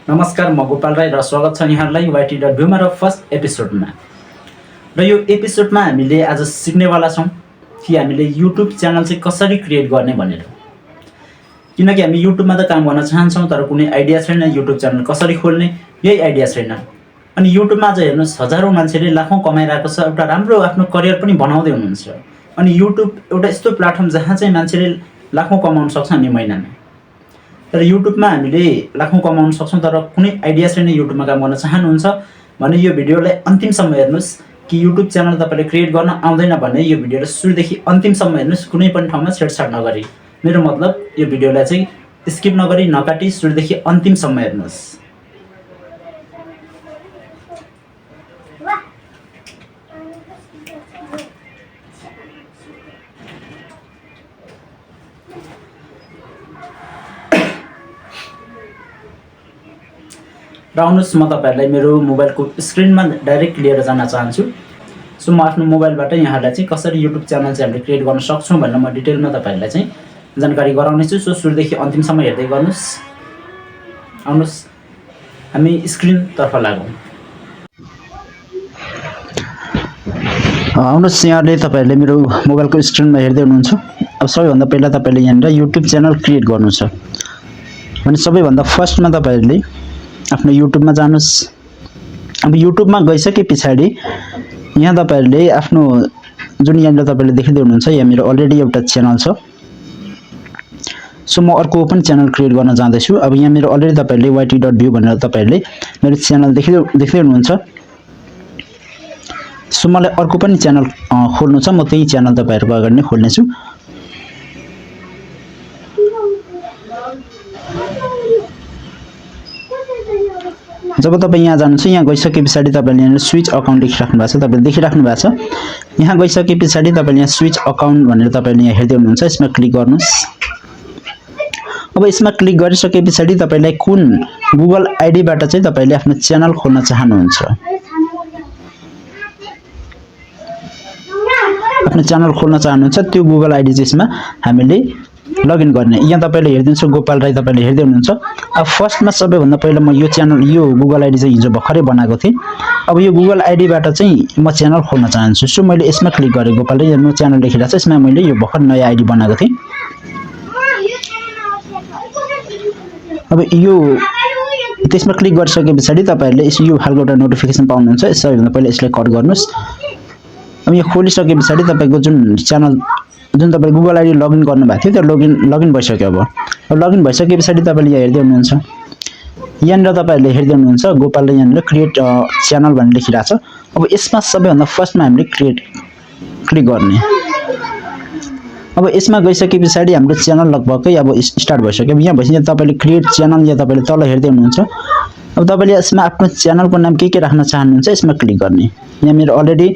नमस्कार, म गोपाल राई र स्वागत छ यहाँलाई YT.view मा र फर्स्ट एपिसोडमा। र यो एपिसोडमा हामीले आज सिक्नेवाला छौँ कि हामीले युट्युब च्यानल चाहिँ कसरी क्रिएट गर्ने भनेर। किनकि हामी युट्युबमा त काम गर्न चाहन्छौँ तर कुनै आइडिया छैन, युट्युब च्यानल कसरी खोल्ने यही आइडिया छैन। अनि युट्युबमा आज हेर्नुहोस्, हजारौँ मान्छेले लाखौँ कमाइरहेको छ, एउटा राम्रो आफ्नो करियर पनि बनाउँदै हुनुहुन्छ। अनि युट्युब एउटा यस्तो प्लेटफर्म जहाँ चाहिँ मान्छेले लाखौँ कमाउन सक्छ हामी महिनामा। तर युट्युबमा हामीले लाखौँ कमाउन सक्छौँ तर कुनै आइडिया छैन, युट्युबमा काम गर्न चाहनुहुन्छ भने यो भिडियोलाई अन्तिमसम्म हेर्नुहोस्। कि युट्युब च्यानल तपाईँले क्रिएट गर्न आउँदैन भने यो भिडियोलाई सुरुदेखि अन्तिमसम्म हेर्नुहोस्, कुनै पनि ठाउँमा छेडछाड नगरी। मेरो मतलब यो भिडियोलाई चाहिँ स्किप नगरी नकाटी सुरुदेखि अन्तिमसम्म हेर्नुहोस्। र आउनुहोस्, म तपाईँहरूलाई मेरो मोबाइलको स्क्रिनमा डाइरेक्ट लिएर जान चाहन्छु। सो म आफ्नो मोबाइलबाट यहाँलाई चाहिँ कसरी युट्युब च्यानल चाहिँ हामीले क्रिएट गर्न सक्छौँ भनेर म डिटेलमा तपाईँहरूलाई चाहिँ जानकारी गराउनेछु। सो सुरुदेखि अन्तिमसम्म हेर्दै गर्नुहोस्। आउनुहोस्, हामी स्क्रिनतर्फ लागौँ। आउनुहोस्, यहाँले तपाईँहरूले मेरो मोबाइलको स्क्रिनमा हेर्दै हुनुहुन्छ। अब सबैभन्दा पहिला तपाईँले यहाँनिर युट्युब च्यानल क्रिएट गर्नु छ भने सबैभन्दा फर्स्टमा तपाईँहरूले आफ्नो युट्युबमा जानुहोस्। अब युट्युबमा गइसके पछाडि यहाँ तपाईँहरूले आफ्नो जुन यहाँनिर तपाईँले देख्दै हुनुहुन्छ, यहाँ मेरो अलरेडी एउटा च्यानल छ। सो म अर्को पनि च्यानल क्रिएट गर्न जाँदैछु। अब यहाँ मेरो अलरेडी तपाईँहरूले YT.view भनेर तपाईँहरूले मेरो च्यानल देख्दै हुनुहुन्छ। सो मलाई अर्को पनि च्यानल खोल्नु छ, म त्यही च्यानल तपाईँहरूको अगाडि नै खोल्नेछु। जब तपाईँ यहाँ जानुहुन्छ, यहाँ गइसके पछाडि तपाईँले यहाँ स्विच अकाउन्ट लेखिराख्नु भएको छ, तपाईँले देखिराख्नु भएको छ। यहाँ गइसके पछाडि तपाईँले यहाँ स्विच अकाउन्ट भनेर तपाईँले यहाँ हेर्दै हुनुहुन्छ, यसमा क्लिक गर्नुहोस्। अब यसमा क्लिक गरिसके पछाडि तपाईँलाई कुन गुगल आइडीबाट चाहिँ तपाईँले आफ्नो च्यानल खोल्न चाहनुहुन्छ, आफ्नो च्यानल खोल्न चाहनुहुन्छ, त्यो गुगल आइडी चाहिँ यसमा हामीले लगइन गर्ने। यहाँ तपाईँले हेरिदिनुहुन्छ गोपाल राई, तपाईँले हेर्दै हुनुहुन्छ। अब फर्स्टमा सबैभन्दा पहिला म यो च्यानल, यो गुगल आइडी चाहिँ हिजो भर्खरै बनाएको थिएँ। अब यो गुगल आइडीबाट चाहिँ म च्यानल खोल्न चाहन्छु। सो मैले यसमा क्लिक गरेँ, गोपाल राई म च्यानल लेखिरहेको छ, यसमा मैले यो भर्खर नयाँ आइडी बनाएको थिएँ। अब यो त्यसमा क्लिक गरिसके पछाडि तपाईँहरूले यो खालको एउटा नोटिफिकेसन पाउनुहुन्छ। सबैभन्दा पहिला यसलाई कट गर्नुहोस्। अब यो खोलिसके पछाडि तपाईँको जुन च्यानल, जुन तपाईँले गुगल आइडी लगइन गर्नुभएको थियो त्यो लगइन भइसक्यो। अब लगइन भइसके पछाडि तपाईँले यहाँ हेर्दै हुनुहुन्छ, यहाँनिर तपाईँहरूले हेर्दै हुनुहुन्छ गोपालले यहाँनिर क्रिएट च्यानल भनेर लेखिरहेको छ। अब यसमा सबैभन्दा फर्स्टमा हामीले क्लिक गर्ने। अब यसमा गइसके पछाडि हाम्रो च्यानल लगभगै अब स्टार्ट भइसक्यो। यहाँ भइसक्यो, तपाईँले क्रिएट च्यानल यहाँ तपाईँले तल हेर्दै हुनुहुन्छ। अब तपाईँले यसमा आफ्नो च्यानलको नाम के राख्न चाहनुहुन्छ, यसमा क्लिक गर्ने। यहाँ मेरो अलरेडी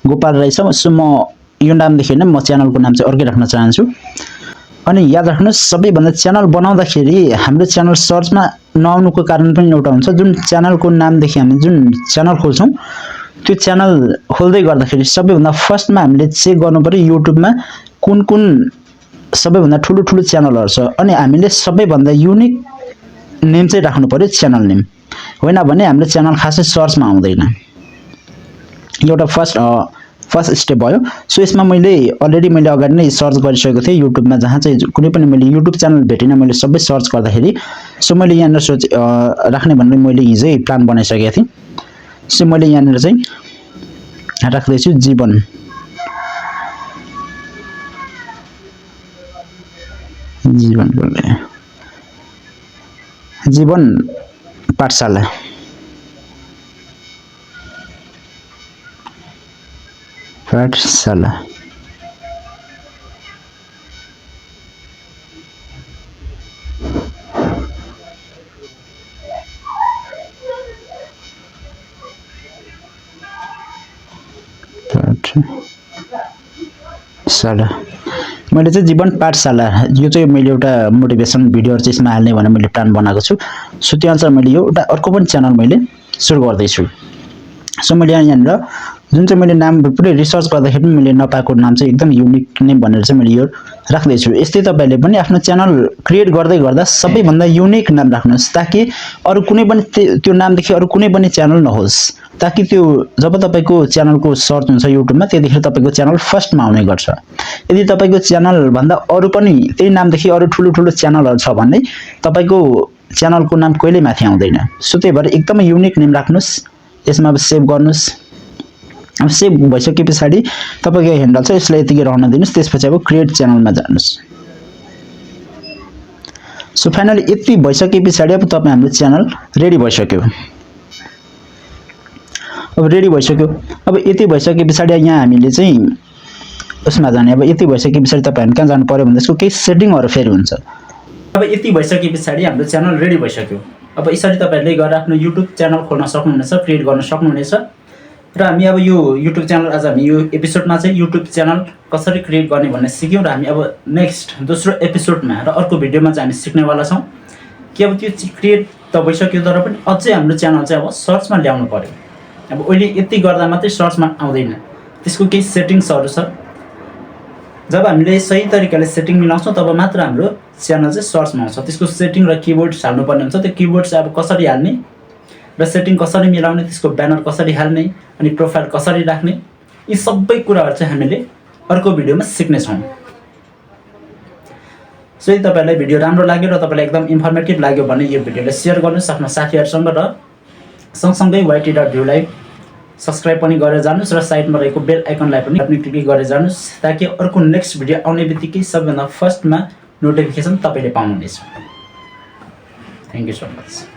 गोपाल राई छ, सो म यो नामदेखि नै म च्यानलको नाम चाहिँ अर्कै राख्न चाहन्छु। अनि याद राख्नुहोस्, सबैभन्दा च्यानल बनाउँदाखेरि हाम्रो च्यानल सर्चमा नआउनुको कारण पनि एउटा हुन्छ। जुन च्यानलको नामदेखि हामी जुन च्यानल खोल्छौँ त्यो च्यानल खोल्दै गर्दाखेरि सबैभन्दा फर्स्टमा हामीले चेक गर्नु पर्यो युट्युबमा कुन सबैभन्दा ठुलो च्यानलहरू छ। अनि हामीले सबैभन्दा युनिक नेम चाहिँ राख्नु पर्यो, च्यानल नेम, होइन भने हाम्रो च्यानल खासै सर्चमा आउँदैन। एउटा फर्स्ट स्टेप भयो। सो यसमा मैले अलरेडी अगाडि नै सर्च गरिसकेको थिएँ युट्युबमा, जहाँ चाहिँ कुनै पनि मैले युट्युब च्यानल भेटिनँ, मैले सबै सर्च गर्दाखेरि। सो मैले यहाँनिर राख्ने भनेर मैले हिजै प्लान बनाइसकेको थिएँ। सो मैले यहाँनिर चाहिँ राख्दैछु जीवन पाठशाला। मैले चाहिँ जीवन पाठशाला, यो चाहिँ मैले एउटा मोटिभेसन भिडियोहरू चाहिँ यसमा हाल्ने भनेर मैले प्लान बनाएको छु। सो त्यो अनुसार मैले यो एउटा अर्को पनि च्यानल मैले सुरु गर्दैछु। सो मैले यहाँनिर जुन चाहिँ मैले नाम पुरै रिसर्च गर्दाखेरि पनि मैले नपाएको नाम चाहिँ एकदम युनिक नै भनेर चाहिँ मैले यो राख्दैछु। यस्तै तपाईँले पनि आफ्नो च्यानल क्रिएट गर्दै गर्दा सबैभन्दा युनिक नाम राख्नुहोस्, ताकि अरू कुनै पनि त्यो नामदेखि अरू कुनै पनि च्यानल नहोस्, ताकि त्यो जब तपाईँको च्यानलको सर्च हुन्छ युट्युबमा त्यतिखेर तपाईँको च्यानल फर्स्टमा आउने गर्छ। यदि तपाईँको च्यानल भन्दा अरू पनि त्यही नामदेखि अरू ठुलो ठुलो च्यानलहरू छ भने तपाईँको च्यानलको नाम कहिल्यै माथि आउँदैन। सो त्यही भएर एकदमै युनिक नेम राख्नुहोस्। यसमा अब सेभ गर्नुहोस्। अब सेभ भइसके पछाडि तपाईँको ह्यान्डल छ यसलाई यतिकै रहन दिनुहोस्। त्यसपछि अब क्रिएट च्यानलमा जानुहोस्। सो फाइनली यति भइसके पछाडि अब तपाईँ हाम्रो च्यानल रेडी भइसक्यो। अब रेडी भइसक्यो। अब यति भइसके पछाडि यहाँ हामीले चाहिँ उसमा जाने। अब यति भइसके पछाडि तपाईहरु कहाँ जानु पर्यो भन्दा यसको केही सेटिङहरु फेरि हुन्छ। अब यति भइसके पछाडि हाम्रो च्यानल रेडी भइसक्यो। अब यसरी तपाईहरुले गरेर आफ्नो युट्युब च्यानल खोल्न सक्नुहुनेछ, क्रिएट गर्न सक्नुहुनेछ। र हामी अब यो युट्युब च्यानल आज हामी यो एपिसोडमा चाहिँ युट्युब च्यानल कसरी क्रिएट गर्ने भन्ने सिक्यौं र हामी अब नेक्स्ट दोस्रो एपिसोडमा र अर्को भिडियोमा चाहिँ हामी सिक्नेवाला छौं कि अब त्यो क्रिएट त भइसक्यो तर पनि अझै हाम्रो च्यानल चाहिँ अब सर्चमा ल्याउनु पर्यो। अब अहिले यति गर्दा मात्रै सर्चमा आउँदैन, त्यसको केही सेटिङ्सहरु छ। जब हामीले सही तरिकाले सेटिङ मिलाउँछौं तब मात्र हाम्रो च्यानल चाहिँ सर्चमा आउँछ। त्यसको सेटिङ र किवर्ड्स हाल्नु पर्ने हुन्छ। त्यो किवर्ड्स चाहिँ अब कसरी हाल्ने र सेटिङ कसरी मिलाउने, त्यसको ब्यानर कसरी हाल्ने, अनि प्रोफाइल कसरी राख्ने, यी सबै कुराहरु चाहिँ हामीले अर्को भिडियोमा सिक्ने छौं। सो यदि तपाईहरुलाई भिडियो राम्रो लाग्यो र तपाईलाई एकदम इन्फर्मेटिभ लाग्यो भने यो भिडियोलाई शेयर गर्नुस् आफ्नो साथीहरुसँग र सँगसँगै YT.view लाई सब्स्क्राइब पनि गरेर जानुस् र साइडमा रहेको बेल आइकनलाई पनि क्लिक गरेर जानुस् ताकि अर्को नेक्स्ट भिडियो आउने बित्तिकै सबैभन्दा फर्स्टमा नोटिफिकेसन तपाईले पाउनुहुनेछ। Thank you so much.